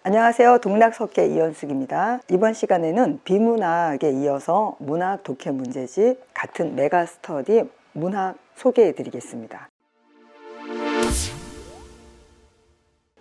안녕하세요. 동락석계 이현숙입니다. 이번 시간에는 비문학에 이어서 문학 독해 문제집 같은 메가스터디 문학 소개해 드리겠습니다.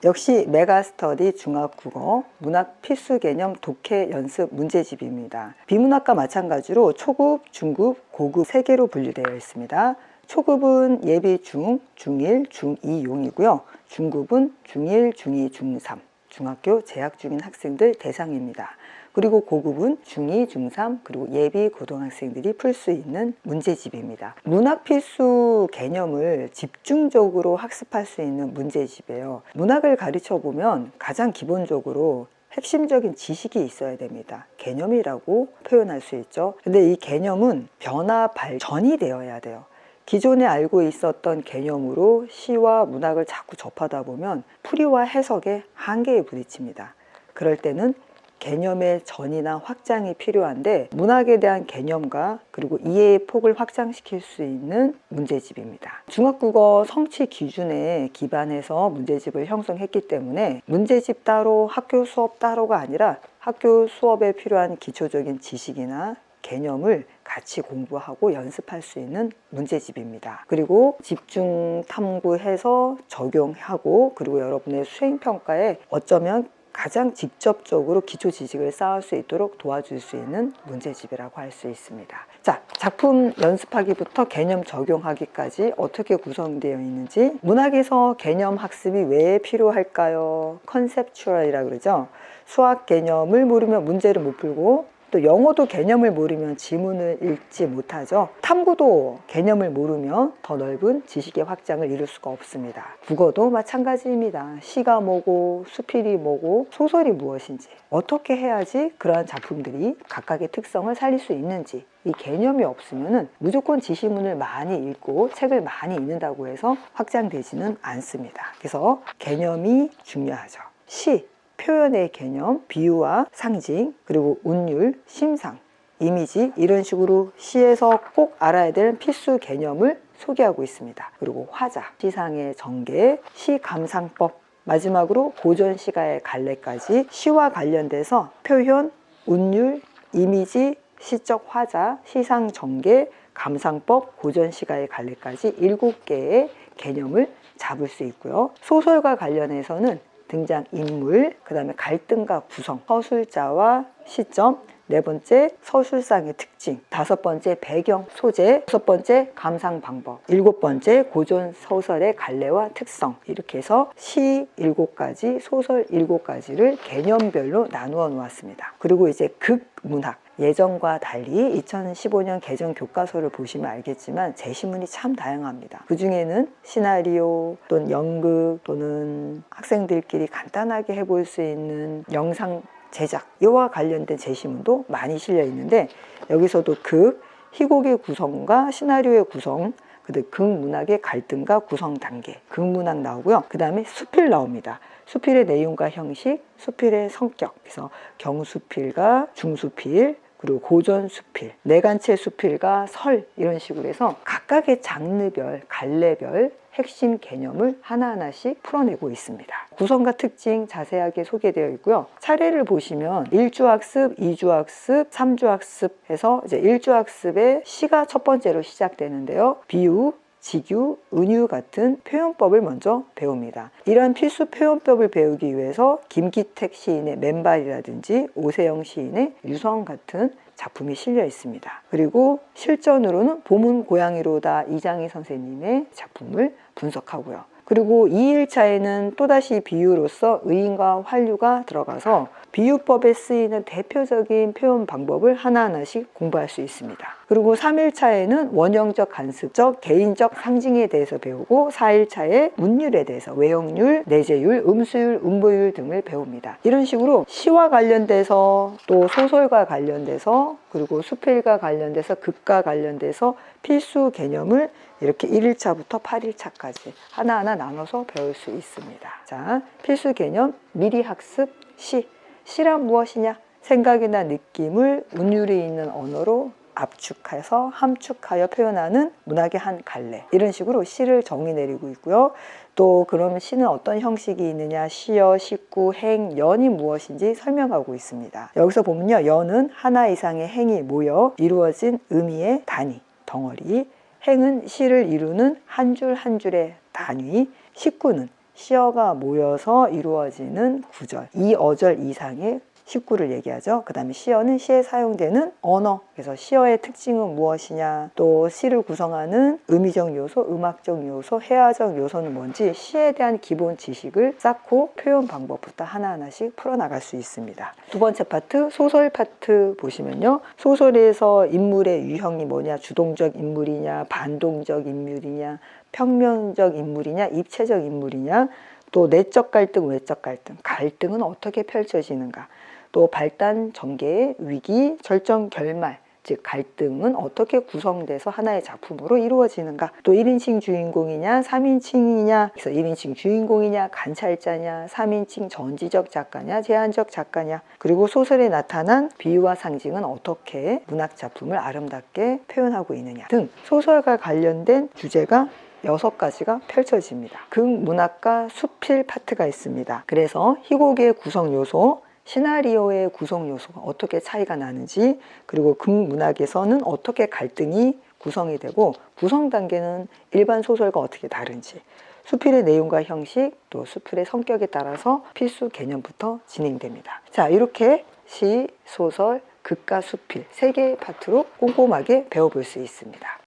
역시 메가스터디 중학국어 문학 필수 개념 독해 연습 문제집입니다. 비문학과 마찬가지로 초급, 중급, 고급 3개로 분류되어 있습니다. 초급은 예비 중, 중1, 중2용이고요. 중급은 중1, 중2, 중3 중학교 재학 중인 학생들 대상입니다. 그리고 고급은 중2, 중3 그리고 예비 고등학생들이 풀 수 있는 문제집입니다. 문학 필수 개념을 집중적으로 학습할 수 있는 문제집이에요. 문학을 가르쳐 보면 가장 기본적으로 핵심적인 지식이 있어야 됩니다. 개념이라고 표현할 수 있죠. 근데 이 개념은 변화 발전이 되어야 돼요. 기존에 알고 있었던 개념으로 시와 문학을 자꾸 접하다 보면 풀이와 해석의 한계에 부딪힙니다. 그럴 때는 개념의 전이나 확장이 필요한데 문학에 대한 개념과 그리고 이해의 폭을 확장시킬 수 있는 문제집입니다. 중학국어 성취 기준에 기반해서 문제집을 형성했기 때문에 문제집 따로 학교 수업 따로가 아니라 학교 수업에 필요한 기초적인 지식이나 개념을 같이 공부하고 연습할 수 있는 문제집입니다. 그리고 집중 탐구해서 적용하고 그리고 여러분의 수행평가에 어쩌면 가장 직접적으로 기초 지식을 쌓을 수 있도록 도와줄 수 있는 문제집이라고 할 수 있습니다. 자, 작품 연습하기부터 개념 적용하기까지 어떻게 구성되어 있는지, 문학에서 개념 학습이 왜 필요할까요? 컨셉추얼이라고 그러죠. 수학 개념을 모르면 문제를 못 풀고 또 영어도 개념을 모르면 지문을 읽지 못하죠. 탐구도 개념을 모르면 더 넓은 지식의 확장을 이룰 수가 없습니다. 국어도 마찬가지입니다. 시가 뭐고 수필이 뭐고 소설이 무엇인지 어떻게 해야지 그러한 작품들이 각각의 특성을 살릴 수 있는지 이 개념이 없으면 무조건 지식문을 많이 읽고 책을 많이 읽는다고 해서 확장되지는 않습니다. 그래서 개념이 중요하죠. 시 표현의 개념, 비유와 상징, 그리고 운율, 심상, 이미지 이런 식으로 시에서 꼭 알아야 될 필수 개념을 소개하고 있습니다. 그리고 화자, 시상의 전개, 시감상법, 마지막으로 고전 시가의 갈래까지 시와 관련돼서 표현, 운율, 이미지, 시적 화자, 시상 전개, 감상법, 고전 시가의 갈래까지 7개의 개념을 잡을 수 있고요. 소설과 관련해서는 등장인물, 그 다음에 갈등과 구성, 서술자와 시점, 4번째 서술상의 특징, 5번째 배경, 소재, 6번째 감상 방법, 7번째 고전 소설의 갈래와 특성, 이렇게 해서 시 7가지, 소설 7가지를 개념별로 나누어 놓았습니다. 그리고 이제 극문학, 예전과 달리 2015년 개정 교과서를 보시면 알겠지만 제시문이 참 다양합니다. 그 중에는 시나리오 또는 연극 또는 학생들끼리 간단하게 해볼 수 있는 영상 제작 이와 관련된 제시문도 많이 실려 있는데 여기서도 극, 희곡의 구성과 시나리오의 구성, 그다음 극문학의 갈등과 구성 단계, 극문학 나오고요. 그 다음에 수필 나옵니다. 수필의 내용과 형식, 수필의 성격, 그래서 경수필과 중수필, 그리고 고전 수필, 내간체 수필과 설 이런 식으로 해서 각각의 장르별, 갈래별 핵심 개념을 하나하나씩 풀어내고 있습니다. 구성과 특징 자세하게 소개되어 있고요. 차례를 보시면 1주 학습, 2주 학습, 3주 학습 해서 이제 1주 학습의 시가 첫 번째로 시작되는데요. 비유, 직유, 은유 같은 표현법을 먼저 배웁니다. 이러한 필수 표현법을 배우기 위해서 김기택 시인의 맨발이라든지 오세영 시인의 유성 같은 작품이 실려 있습니다. 그리고 실전으로는 봄은 고양이로다 이장희 선생님의 작품을 분석하고요. 그리고 2일차에는 또다시 비유로서 의인과 환류가 들어가서 비유법에 쓰이는 대표적인 표현 방법을 하나하나씩 공부할 수 있습니다. 그리고 3일차에는 원형적, 간습적, 개인적 상징에 대해서 배우고 4일차에 운율에 대해서 외형률, 내재율, 음수율, 음보율 등을 배웁니다. 이런 식으로 시와 관련돼서 또 소설과 관련돼서 그리고 수필과 관련돼서 극과 관련돼서 필수 개념을 이렇게 1일차부터 8일차까지 하나하나 나눠서 배울 수 있습니다. 자, 필수 개념 미리 학습 시. 시란 무엇이냐? 생각이나 느낌을 운율이 있는 언어로 압축해서 함축하여 표현하는 문학의 한 갈래, 이런 식으로 시를 정의 내리고 있고요. 또 그럼 시는 어떤 형식이 있느냐, 시어, 식구, 행, 연이 무엇인지 설명하고 있습니다. 여기서 보면요, 연은 하나 이상의 행이 모여 이루어진 의미의 단위, 덩어리, 행은 시를 이루는 한 줄 한 줄의 단위, 식구는 시어가 모여서 이루어지는 구절, 2어절 이상의 식구를 얘기하죠. 그 다음에 시어는 시에 사용되는 언어, 그래서 시어의 특징은 무엇이냐, 또 시를 구성하는 의미적 요소, 음악적 요소, 해화적 요소는 뭔지 시에 대한 기본 지식을 쌓고 표현 방법부터 하나하나씩 풀어나갈 수 있습니다. 두 번째 파트, 소설 파트 보시면요, 소설에서 인물의 유형이 뭐냐, 주동적 인물이냐, 반동적 인물이냐, 평면적 인물이냐, 입체적 인물이냐, 또 내적 갈등, 외적 갈등, 갈등은 어떻게 펼쳐지는가, 또 발단, 전개, 위기, 절정, 결말, 즉 갈등은 어떻게 구성돼서 하나의 작품으로 이루어지는가, 또 1인칭 주인공이냐 3인칭이냐, 그래서 1인칭 주인공이냐 관찰자냐, 3인칭 전지적 작가냐 제한적 작가냐, 그리고 소설에 나타난 비유와 상징은 어떻게 문학 작품을 아름답게 표현하고 있느냐 등 소설과 관련된 주제가 6가지가 펼쳐집니다. 극문학과 수필 파트가 있습니다. 그래서 희곡의 구성 요소, 시나리오의 구성 요소가 어떻게 차이가 나는지, 그리고 극문학에서는 어떻게 갈등이 구성이 되고 구성 단계는 일반 소설과 어떻게 다른지, 수필의 내용과 형식, 또 수필의 성격에 따라서 필수 개념부터 진행됩니다. 자, 이렇게 시, 소설, 극과 수필 3개의 파트로 꼼꼼하게 배워볼 수 있습니다.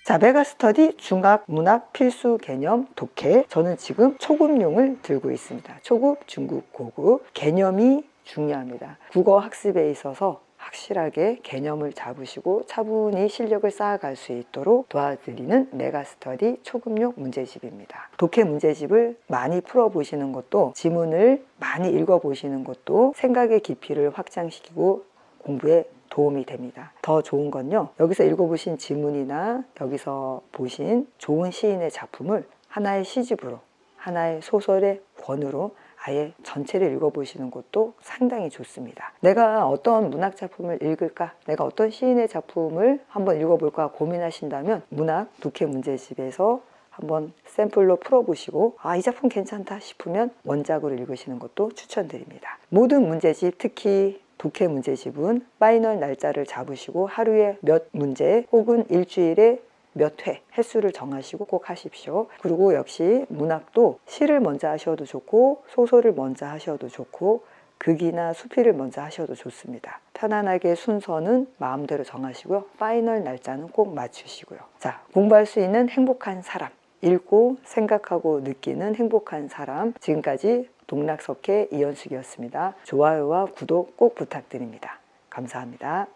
자, 메가스터디 중학 문학 필수 개념 독해, 저는 지금 초급용을 들고 있습니다. 초급, 중급, 고급. 개념이 중요합니다. 국어 학습에 있어서 확실하게 개념을 잡으시고 차분히 실력을 쌓아갈 수 있도록 도와드리는 메가스터디 초급용 문제집입니다. 독해 문제집을 많이 풀어보시는 것도, 지문을 많이 읽어보시는 것도 생각의 깊이를 확장시키고 공부에 도움이 됩니다. 더 좋은 건요, 여기서 읽어보신 지문이나 여기서 보신 좋은 시인의 작품을 하나의 시집으로, 하나의 소설의 권으로 아예 전체를 읽어보시는 것도 상당히 좋습니다. 내가 어떤 문학 작품을 읽을까, 내가 어떤 시인의 작품을 한번 읽어볼까 고민하신다면 문학 독해 문제집에서 한번 샘플로 풀어보시고, 아, 이 작품 괜찮다 싶으면 원작으로 읽으시는 것도 추천드립니다. 모든 문제집, 특히 독해 문제집은 파이널 날짜를 잡으시고 하루에 몇 문제 혹은 일주일에 몇 회 횟수를 정하시고 꼭 하십시오. 그리고 역시 문학도 시를 먼저 하셔도 좋고 소설을 먼저 하셔도 좋고 극이나 수필을 먼저 하셔도 좋습니다. 편안하게 순서는 마음대로 정하시고요. 파이널 날짜는 꼭 맞추시고요. 자, 공부할 수 있는 행복한 사람, 읽고 생각하고 느끼는 행복한 사람, 지금까지 동락석회 이현숙이었습니다. 좋아요와 구독 꼭 부탁드립니다. 감사합니다.